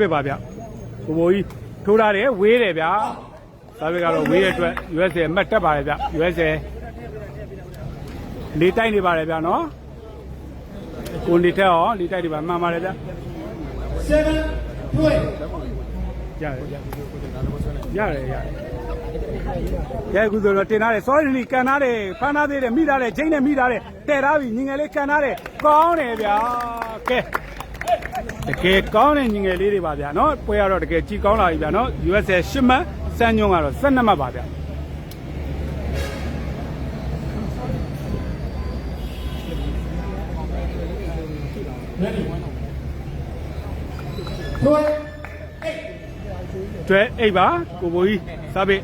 ပဲပါဗျကိုဘိုးကြီးထိုးထားတယ်ဝေးတယ်ဗျဒါပဲကတော့ဝေးတဲ့အတွက် USA အမှတ်တက်ပါတယ်ဗျ USA လေးတိုက်နေပါတယ်ဗျနော်ကိုနေတက်ရောလေးတိုက်နေပါမှန်ပါတယ်ဗျ7 point ရတယ်ခုဆိုတော့တင်ထားတယ် sorry ကန်ထားတယ်ဖမ်းထားသေးတယ်မိထားတယ်ချိန်နဲ့မိထားတယ်တဲထားပြီညီငယ်လေးကန်ထားတယ်ကောင်းတယ်ဗျကဲတကယ်ကောင်းတဲ့ညီငယ်လေးတွေပါဗျာနော်ပွဲရတော့တကယ်ကြည်ကောင်းလာပြီဗျာနော် USA 10မှတ်စမ်းညွန့်ကတော့12မှတ်ပါဗျာကျွဲအိတ်ပါကိုဘိုးကြီးစားပိ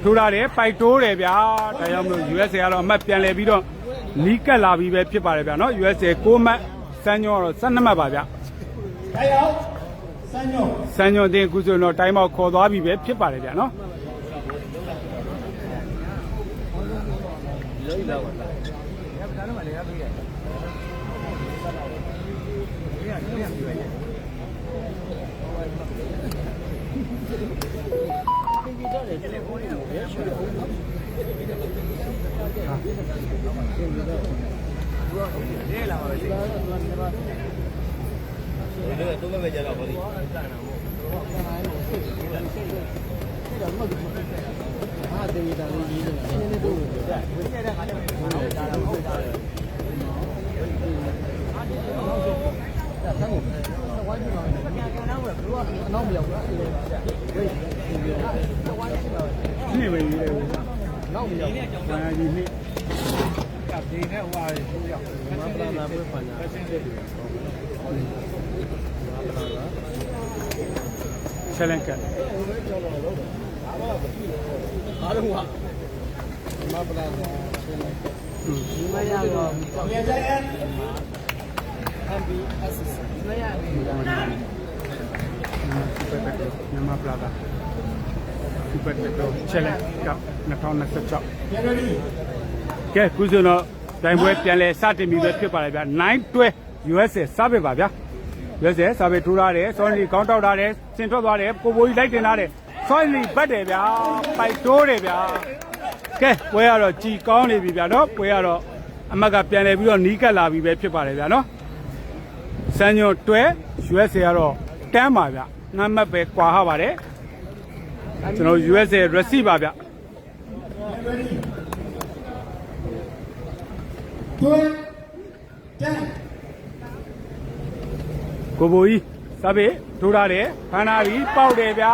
ထိုးရတယ်ပိုက်တိုးတယ်ဗျာဒါကြောင့်မလို့ USA ကတော့အမှတ်ပြန်လဲပြီးတော့နီးကပ်လာပြီးပဲဖြစ်ပါတယ်ဗျာနော် USA 6မှတ်စမ်းညွန့်ကတော့12မှတ်ပါဗျာတိုင်းအောင်စမ်းညွန့်အတင်းအခုဆိုတော့တိုင်းမောက်ခေါ်သွားပြီပဲဖြစ်ပါတယ်ဗျာနော်都没接到过的。นี่ပဲရေးတယ်နောက်မြောက်ဘာကြီးနှစ်ကပ်ဒီနဲ့ဟိုဟာရောက်မပလာနာပဲပညာချက်လန်ကတ်အားလုံးကမပလာနာဒီမရတော့မြေကျဲ MBS မရဘူးမြန်မာပလာတာsuper techno challenge က2026ကဲခုဆိုတော့ဒိုင်ပွဲပြန်လဲစတင်ပြီးပဲဖြစ်ပါလေဗျာ9-12 USA စားပဲပါဗျာ USA စားပဲထိုးထားတယ် sorry ကောင်းတောက်ထားတယ်စင်ထွက်သွားတယ်ကိုဘိုးကြီးလိုက်တင်ထားတယ် sorry ဘတ်တယ်ဗျာပိုက်တိုးတယ်ဗျာကဲပွဲကတော့ကြည်ကောင်းနေပြီဗျာနော်ပွဲကတော့အမတ်ကပြန်လဲပြီးတော့နီးကပ်လာပြီပဲဖြစ်ပါလေဗျာနော်စမ်းညွန့်တွဲ USA ကတော့တန်းပါဗျာငါမှတ်ပဲကွာဟပါတယ်ကျွန်တော် USA receipt ပါဗျကိုဘိုးကြီးစပစ်ထိုးထားတယ်ဖမ်းထားပြီပေါက်တယ်ဗျာ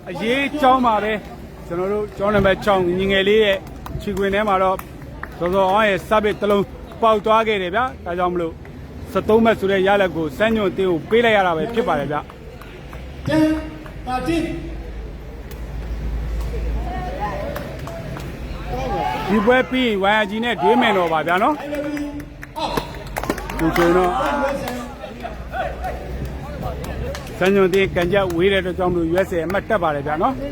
အရေးကြောင်းပါပဲကျွန်တော်တို့ကျောင်းနံပါတ်6ညီငယ်လေးရဲ့ခြေခွင်ထဲမှာတော့စောစောအောင်ရဲ့စပစ်တစ်လုံးပေါက်သွားခဲ့တယ်ဗျာဒါကြောင့်မလို့73မှတ်ဆိုတဲ့ရလက်ကိုစမ်းညွန့်တင်းကိုပေးလိုက်ရတာပဲဖြစ်ပါတယ်ဗျာဒီပွဲပြီးဝိုင်ယာကြီးနဲ့ဒွေးမယ်တော့ပါဗျာနော်ဒီဆိုတော့စံညွန့်တင်ကန်ကြဝေးတဲ့အတွက်ကြောင့်မလို့ USA အမှတ်တက်ပါတယ်ဗျာနော်ဒီ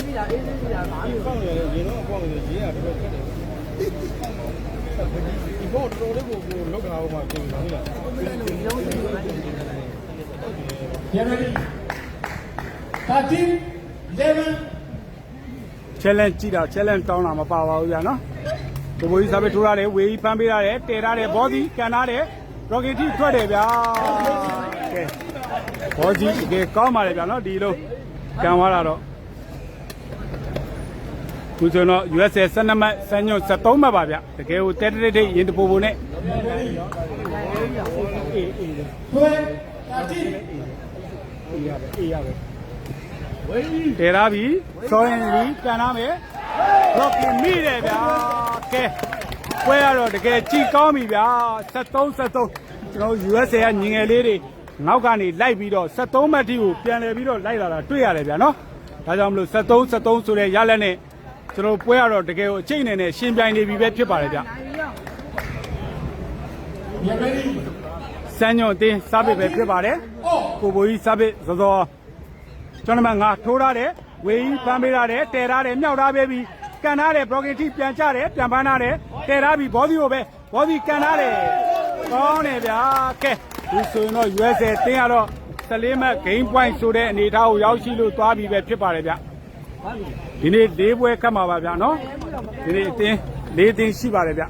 ဘောတော်လေးကိုလောက်လာအောင်မှာပြင်ပါလို့လားchallenge ကြည့်တာ challenge တောင်းတာမပါပါဘူးဗျာနော်ကိုဘိုးကြီးစားပဲထိုးရတယ်ဝေးဖမ်းပေးရတယ်တဲရတယ်ဘောဒီကန်ထားတယ် rocket ထိထွက်တယ်ဗျာကဲဘောဒီတကယ်ကောင်းပါလေဗျာနော်ဒီလိုကန်သွားတာတော့ခုဆိုတော့ USA 12မှတ်စံညွန့်73မှတ်ပါဗျတကယ်ကိုတဲတဲတိတ်ရင်တပူပူနဲ့တဲရပြီစောရင်လီကန်ထားမယ်တော့ပြင်မိတယ်ဗျာကဲပွဲရတော့တကယ်ကြည်ကောင်းပြီဗျာ73ကျွန်တော် USA ကညီငယ်လေးတွေနောက်ကနေလိုက်ပြီးတော့73မှတ်ထိကိုပြန်လဲပြီးတော့လိုက်လာတာတွေ့ရတယ်ဗျာနော်ဒါကြောင့်မလို့73ဆိုတဲ့ရလက်နဲ့ကျွန်တော်ပွဲရတော့တကယ်ကိုအချိန်နဲ့ရှင်ပြိုင်နေပြီပဲဖြစ်ပါတယ်ဗျစမ်းညွန့်အတင်းစားပစ်ပဲဖြစ်ပါတယ်ကိုဘိုးကြီးစားပစ်စောစောကျွန်တော်မှငါထိုးထားတယ်ဝေးကြီးဖမ်းပေးထားတယ်တဲထားတယ်မြောက်ထားပေးပြီးကန်ထားတယ် broken ထိပြန်ချတယ်ပြန်ဖမ်းထားတယ်တဲထားပြီးဘောဒီကိုပဲဘောဒီကန်ထားတယ်ကောင်းတယ်ဗျာကဲဒီဆိုရင်တော့ USA တင်းရတော့ 14မှတ် game point ဆိုတဲ့အနေအထားကိုရောက်ရှိလို့သွားပြီပဲဖြစ်ပါတယ်ဗျဒီနေ့၄ပွဲခတ်မှာပါဗျနော်ဒီနေ့အတင်း၄တင်းရှိပါတယ်ဗျ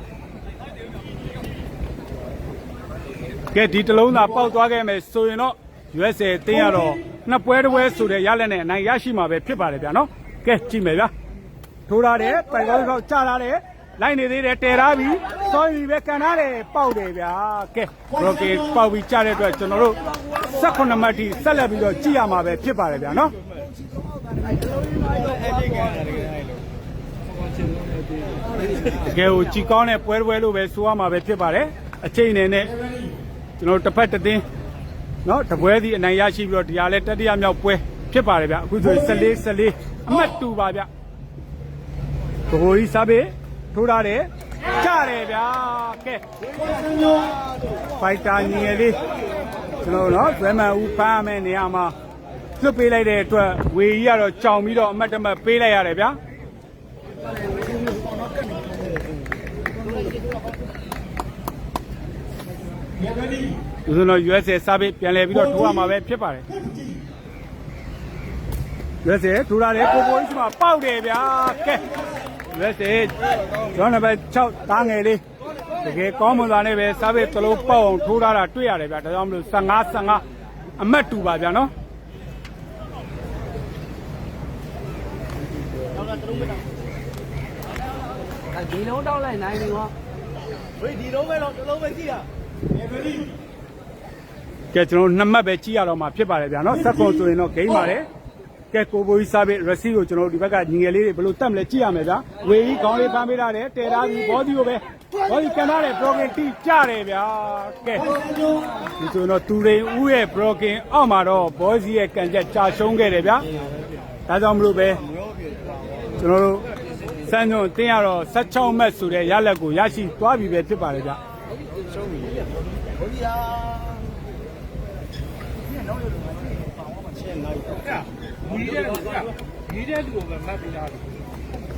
ကဲဒီတလုံးသာပေါက်သွားခဲ့မယ်ဆိုရင်တော့ USA အတင်းရတော့နှစ်ပွဲတစ်ပွဲဆိုတဲ့ရလက်နဲ့အနိုင်ရရှိမှာပဲဖြစ်ပါတယ်ဗျနော်ကဲကြည့်မယ်ဗျထိုးထားတယ်ပိုက်ကောင်းကောက်ချထားတယ်လိုက်နေသေးတယ်တဲထားပြီစောရီပဲကန်ထားတယ်ပေါက်တယ်ဗျာကဲဘရိုကေပေါက်ပြီးချတဲ့အတွက်ကျွန်တော်တို့18မှတ်ထိဆက်လက်ပြီးတော့ကြည့်ရမှာပဲဖြစ်ပါတယ်ဗျာနော်တကယ်ကိုကြည်ကောင်းတဲ့ပွဲလို့ပဲဆိုရမှာပဲဖြစ်ပါတယ်အချိန်နဲ့ကျွန်တော်တစ်ဖက်တစ်သင်းနော်တပွဲစီအနိုင်ရရှိပြီးတော့ဒီဟာလဲတတိယမြောက်ပွဲဖြစ်ပါတယ်ဗျအခုဆို14အမှတ်2ပါဗျဘိုးကြီးစားပေးထိုးထားတယ်ကြတယ်ဗျာကဲဖိုက်တာညီငယ်လေးကျွန်တော်နော်ဇွဲမှန်ဦးဖမ်းမယ်နေရာမှာလွတ်ပေးလိုက်တဲ့အတွက်ဝေကြီးကတော့ကြောင်ပြီးတော့အမှတ်တမဲ့ပေးလိုက်ရတယ်ဗျာဒီလိုတော့ USA စားပေးပြန်လဲပြီးတော့ထိုးရမှာပဲဖြစ်ပါတယ် USA ထိုးထားတယ်ကိုကြီးမှာပေါက်တယ်ဗျာကဲUSA ကျောင်းနံပါတ်6တားငယ်လေးတကယ်ကောင်းမွန်စွာနဲ့ပဲစားပေးတလုံးပေါက်အောင်ထိုးထားတာတွေ့ရတယ်ဗျာဒါကြောင့်မလို့15အမှတ်2ပါဗျာနော်ဒီလုံးတောက်လိုက်နိုင်ပြီဟောဝေးဒီလုံးပဲတော့တစ်လုံးပဲကြည့်ရကဲကျွန်တော်2မှတ်ပဲကြည့်ရတော့မှာဖြစ်ပါတယ်ဗျာနော်စက်ကွန်ဆိုရင်တော့ဂိမ်းပါတယ်ကဲကိုဘိုးကြီးစားပေး receipt ကိုကျွန်တော်တို့ဒီဘက်ကညီငယ်လေးတွေဘယ်လိုတတ်မလဲကြည့်ရမယ်ဗျာဝေကြီးခေါင်းလေးပန်းပေးထားတယ်တဲထားပြီးဘောဒီကိုပဲဘောဒီကန်ထားတယ် broken တိကြတယ်ဗျာကဲဒီဆိုတော့သူရိန်ဦးရဲ့ broken အောက်မှာတော့ဘောစီရဲ့ကန်ချက်ကြာရှုံးခဲ့တယ်ဗျာဒါကြောင့်မလို့ပဲကျွန်တော်တို့စံညွန်တင်းရတော့16မှတ်ဆိုတဲ့ရလက်ကိုရရှိသွားပြီပဲဖြစ်ပါတယ်ဗျာရှုံးပြီဘောဒီဟာညီတဲ့လူကိုပဲမှတ်ပြီးသားတယ်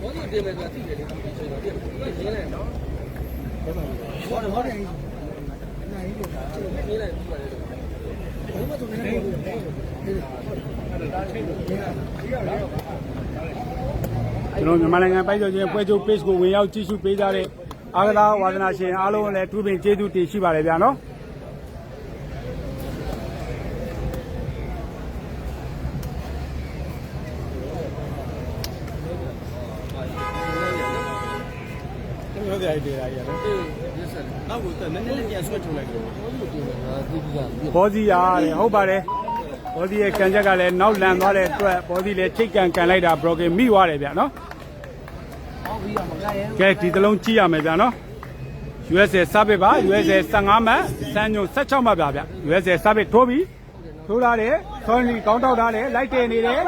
ဘောဒီတင်မယ်ဆိုတာသိတယ်လေဒီချိန်တော့ပြည့်ရင်းနေနော်ဟုတ်တယ်နိုင်လို့ဒါနေလိုက်ပြီးပါတယ်ဘယ်မှာတော့နေလဲကျွန်တော်မြန်မာနိုင်ငံပိုက်ကျော်ချင်းပွဲချုပ် page ကိုဝင်ရောက်ကြည့်ရှုပေးကြတဲ့အားကစားဝါသနာရှင်အားလုံးလည်းထူးပင်ကျေးဇူးတင်ရှိပါတယ်ဗျာနော်ဟုတ်တယ်အဲ့ဒါရတယ်နောက်ကနည်းနည်းပြန်ဆွဲထုတ်လိုက်တယ်ဘောစီရတယ်ဟုတ်ပါတယ်ဘောစီရဲ့ကန်ချက်ကလည်းနောက်လန်သွားတဲ့အတွက်ဘောစီလည်းချိတ်ကန်လိုက်တာ broken မိသွားတယ်ဗျာနော်ကဲဒီတလုံးကြည့်ရမယ်ဗျာနော် USA စားပေးပါ USA 15မှတ်စံညွန်16မှတ်ပါဗျ USA စားပေးထိုးပြီးထိုးထားတယ်ဆောင်းနီကောင်းတောက်ထားတယ်လိုက်တယ်နေတယ်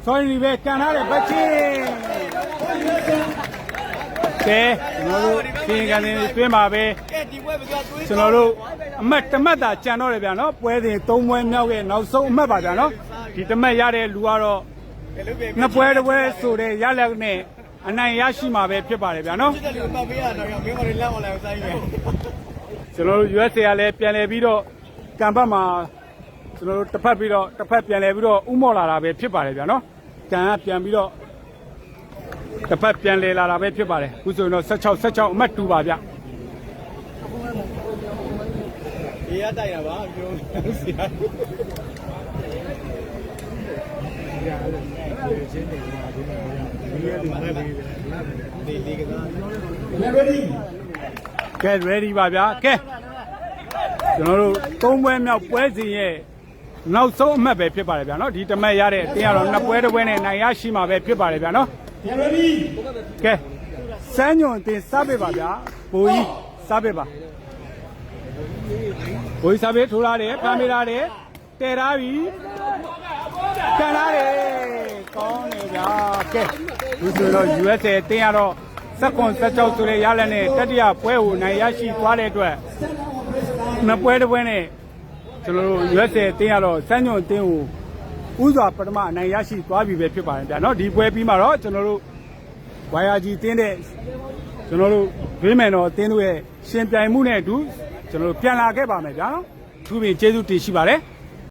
ဆောင်းနီပဲကန်ထားတယ်ဘက်ချင်းကဲကျွန်တော်တို့ပြင်ကန်နေတွင်းပါပဲကဲဒီပွဲပဲတွေးကျွန်တော်တို့အမှတ်တစ်မှတ်သာကြံတော့တယ်ဗျာနော်ပွဲစဉ်3ပွဲမြောက်ရဲ့နောက်ဆုံးအမှတ်ပါဗျာနော်ဒီတစ်မှတ်ရတဲ့လူကတော့နှစ်ပွဲတစ်ပွဲဆိုတဲ့ရလက်နဲ့အနိုင်ရရှိမှာပဲဖြစ်ပါတယ်ဗျာနော်စစ်တယ်ပတ်ပေးရတော့မင်းမလေးလက်ဝင်လိုက်ဆိုင်မယ်ကျွန်တော်တို့ USA ကလည်းပြန်လည်ပြီးတော့ကံဘတ်မှာကျွန်တော်တို့တစ်ဖက်ပြီးတော့တစ်ဖက်ပြန်လည်ပြီးတော့ဥမော်လာတာပဲဖြစ်ပါတယ်ဗျာနော်ကံကပြန်ပြီးတော့တစ်ဖက်ပြန်လည်လာတာပဲဖြစ်ပါတယ်အခုဆိုရင်တော့16အမှတ်2ပါဗျဒီရတိုက်တာပါပြောဆရာကဲ ready ပါဗျာကဲကျွန်တော်တို့3ပွဲမြောက်ပွဲစဉ်ရဲ့နောက်ဆုံးအမှတ်ပဲဖြစ်ပါတယ်ဗျာနော်ဒီတမက်ရတဲ့အတင်းကတော့2ပွဲတစ်ပွဲနဲ့နိုင်ရရှိမှာပဲဖြစ်ပါတယ်ဗျာနော်ကဲစမ်းညွန်တင်စားပေးပါဗျာဘိုးကြီးစားပေးပါဘိုးကြီးစားပေးထိုးထားတယ်ဖမ်းပေးထားတယ်တဲထားပြီကန်ထားတယ်ကောင်းတယ်ဗျာကဲဒီဆိုတော့ USA တင်းရတော့16ဆိုတဲ့ရလက်နဲ့တတိယပွဲကိုနိုင်ရရှိသွားတဲ့အတွက်နှစ်ပွဲတစ်ပွဲနဲ့ကျွန်တော်တို့ USA တင်းရတော့စမ်းညွန်တင်းကိုဥစွာပထမအနိုင်ရရှိသွားပြီပဲဖြစ်ပါတယ်ဗျာနော်ဒီပွဲပြီးမှတော့ကျွန်တော်တို့ YRG တင်းတဲ့ကျွန်တော်တို့ဘေးမယ်တော်တင်းတို့ရဲ့ရှင်ပြိုင်မှုနဲ့အတူကျွန်တော်တို့ပြန်လာခဲ့ပါမယ်ဗျာနော်သူပြင်ကျေးဇူးတင်ရှိပါတယ်